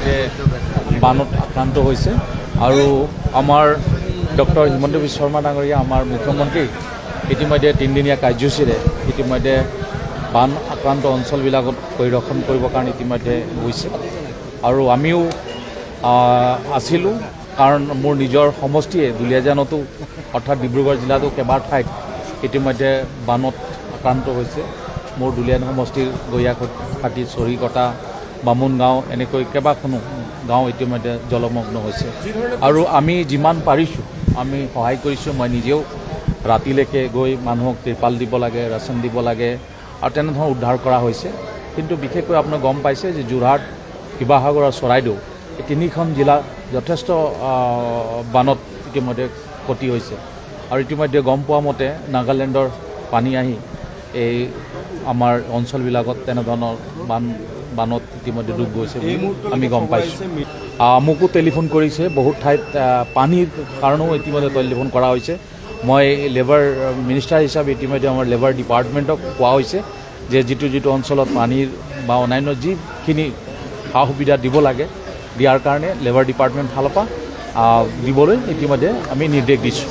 ইতিমধ্যে বানত আক্ৰান্ত হৈছে আৰু আমাৰ ডক্টৰ হিমন্ত বিশ্ব শৰ্মা ডাঙৰীয়া আমাৰ মুখ্যমন্ত্ৰী ইতিমধ্যে 3দিনীয়া কাৰ্যসূচীৰে ইতিমধ্যে বান আক্ৰান্ত অঞ্চলবিলাকত পৰিদৰ্শন কৰিবৰ কাৰণে ইতিমধ্যে গৈছে আৰু আমিও আছিলোঁ কাৰণ মোৰ নিজৰ সমষ্টিয়ে দুলীয়াজানতো অৰ্থাৎ ডিব্ৰুগড় জিলাতো কেইবা ঠাইত ইতিমধ্যে বানত আক্ৰান্ত হৈছে মোৰ দুলীয়াজান সমষ্টিৰ গয়াখাটি চৰিকটা বামুণ গাঁও এনেকৈ কেইবাখনো গাঁও ইতিমধ্যে জলমগ্ন হৈছে আৰু আমি যিমান পাৰিছোঁ আমি সহায় কৰিছোঁ মই নিজেও ৰাতিলৈকে গৈ মানুহক ত্ৰিপাল দিব লাগে ৰেচন দিব লাগে আৰু তেনেধৰণৰ উদ্ধাৰ কৰা হৈছে কিন্তু বিশেষকৈ আপোনাক গম পাইছে যে যোৰহাট শিৱসাগৰ আৰু চৰাইদেউ এই তিনিখন জিলা যথেষ্ট বানত ইতিমধ্যে ক্ষতি হৈছে আৰু ইতিমধ্যে গম পোৱা মতে নাগালেণ্ডৰ পানী আহি এই আমাৰ অঞ্চলবিলাকত তেনেধৰণৰ বানত ইতিমধ্যে ডুব গৈছে আমি গম পাইছোঁ মোকো টেলিফোন কৰিছে বহুত ঠাইত পানীৰ কাৰণেও ইতিমধ্যে টেলিফোন কৰা হৈছে মই লেবাৰ মিনিষ্টাৰ হিচাপে ইতিমধ্যে আমাৰ লেবাৰ ডিপাৰ্টমেণ্টক কোৱা হৈছে যে যিটো অঞ্চলত পানীৰ বা অন্যান্য যিখিনি সা সুবিধা দিব লাগে দিয়াৰ কাৰণে লেবাৰ ডিপাৰ্টমেণ্ট ফালৰ পৰা দিবলৈ ইতিমধ্যে আমি নিৰ্দেশ দিছোঁ